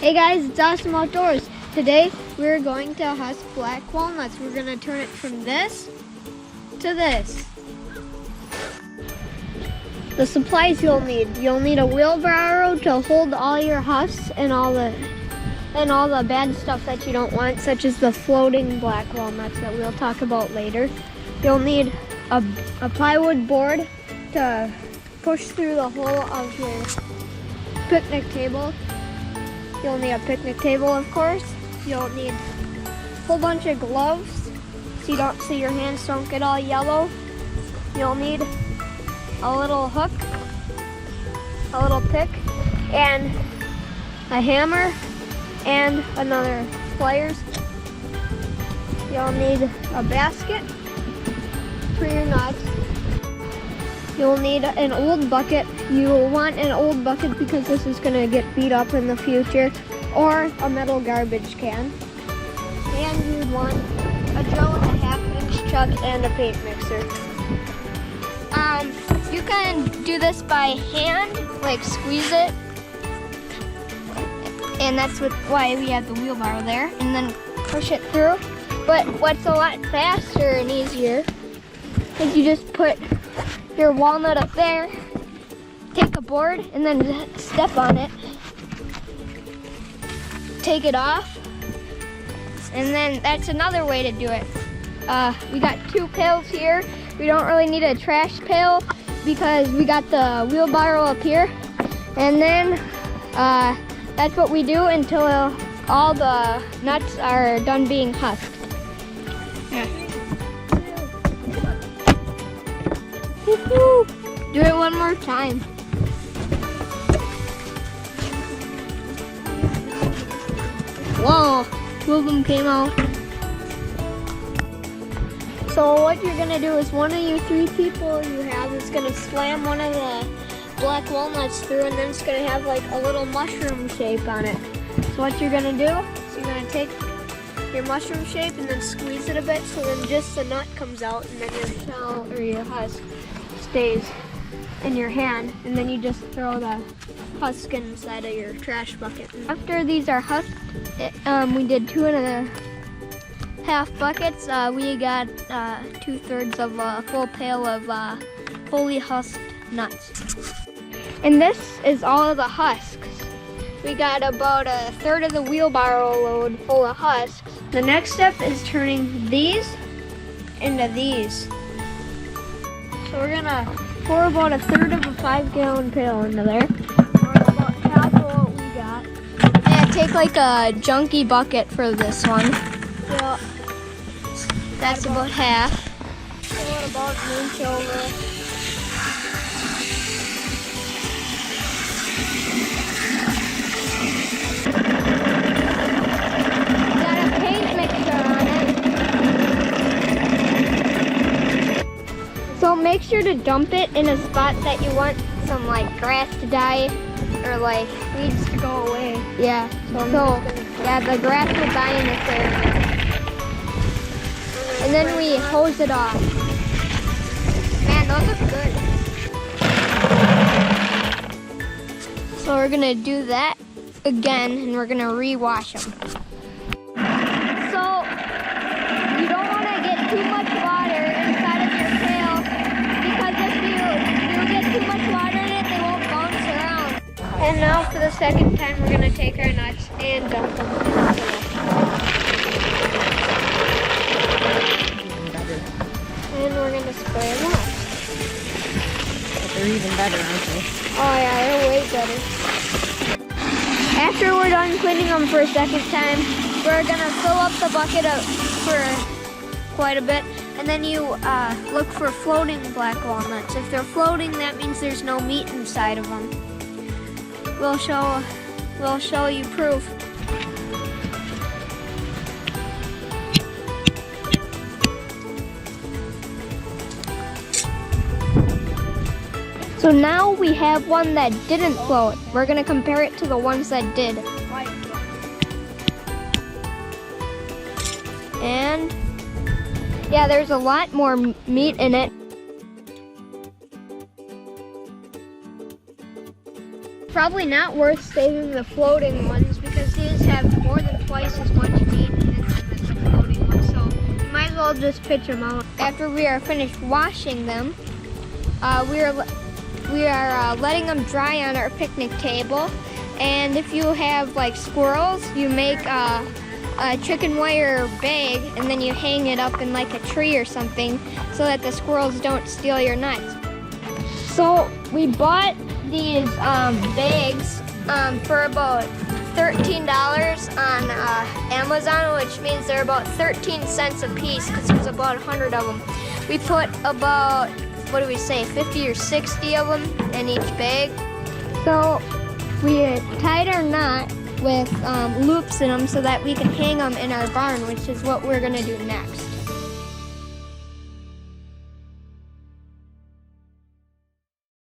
Hey guys, it's Awesome Outdoors. Today we're going to husk black walnuts. We're going to turn it from this to this. The supplies you'll need a wheelbarrow to hold all your husks and all the bad stuff that you don't want, such as the floating black walnuts that we'll talk about later. You'll need a plywood board to push through the hole of your picnic table. You'll need a picnic table, of course. You'll need a whole bunch of gloves so your hands don't get all yellow. You'll need a little hook, a little pick, and a hammer, and another pliers. You'll need a basket for your nuts. You'll need an old bucket. You'll want an old bucket because this is going to get beat up in the future, or a metal garbage can. And you'd want a drill with a 1/2-inch chuck and a paint mixer. You can do this by hand, like squeeze it. And that's why we have the wheelbarrow there, and then push it through. But what's a lot faster and easier is you just put your walnut up there, take a board, and then step on it. Take it off, and then that's another way to do it. We got 2 pails here. We don't really need a trash pail because we got the wheelbarrow up here. And then that's what we do until all the nuts are done being husked. Yeah. Woo-hoo. Do it one more time. Whoa, 2 of them came out. So what you're gonna do is one of you 3 people you have is gonna slam one of the black walnuts through, and then it's gonna have like a little mushroom shape on it. So what you're gonna do is you're gonna take your mushroom shape and then squeeze it a bit so then just the nut comes out, and then your shell or your husk stays in your hand, and then you just throw the husk inside of your trash bucket. After these are husked, we did 2.5 buckets. We got 2/3 of a full pail of fully husked nuts. And this is all of the husks. We got about 1/3 of the wheelbarrow load full of husks. The next step is turning these into these. So we're gonna pour about 1/3 of a 5-gallon pail into there. Or about half of what we got. Yeah, take like a junky bucket for this one. Yeah. That's about half. What about an inch over? Got a paint mixer on it. So make sure to dump it in a spot that you want some like grass to die or like weeds to go away. Yeah. So yeah, the grass will die in this area. And then we hose it off. Man, those look good. So we're gonna do that again, and we're gonna rewash them. So you don't want to get too much water inside of your pail, because if you get too much water in it, they won't bounce around. And now for the second time, we're gonna take our nuts and dump them. And we're going to spray them off. But they're even better, aren't they? Oh yeah, they're way better. After we're done cleaning them for a second time, we're going to fill up the bucket up for quite a bit. And then you look for floating black walnuts. If they're floating, that means there's no meat inside of them. We'll show you proof. So now we have one that didn't float. We're gonna compare it to the ones that did. And yeah, there's a lot more meat in it. Probably not worth saving the floating ones because the these have more than twice as much meat in them as the floating ones, so you might as well just pitch them out. After we are finished washing them, we are letting them dry on our picnic table. And if you have like squirrels, you make a chicken wire bag and then you hang it up in like a tree or something so that the squirrels don't steal your nuts. So we bought these bags for about $13 on Amazon, which means they're about 13 cents a piece because there's about 100 of them. We put about, what do we say, 50 or 60 of them in each bag. So we tied our knot with loops in them so that we can hang them in our barn, which is what we're gonna do next.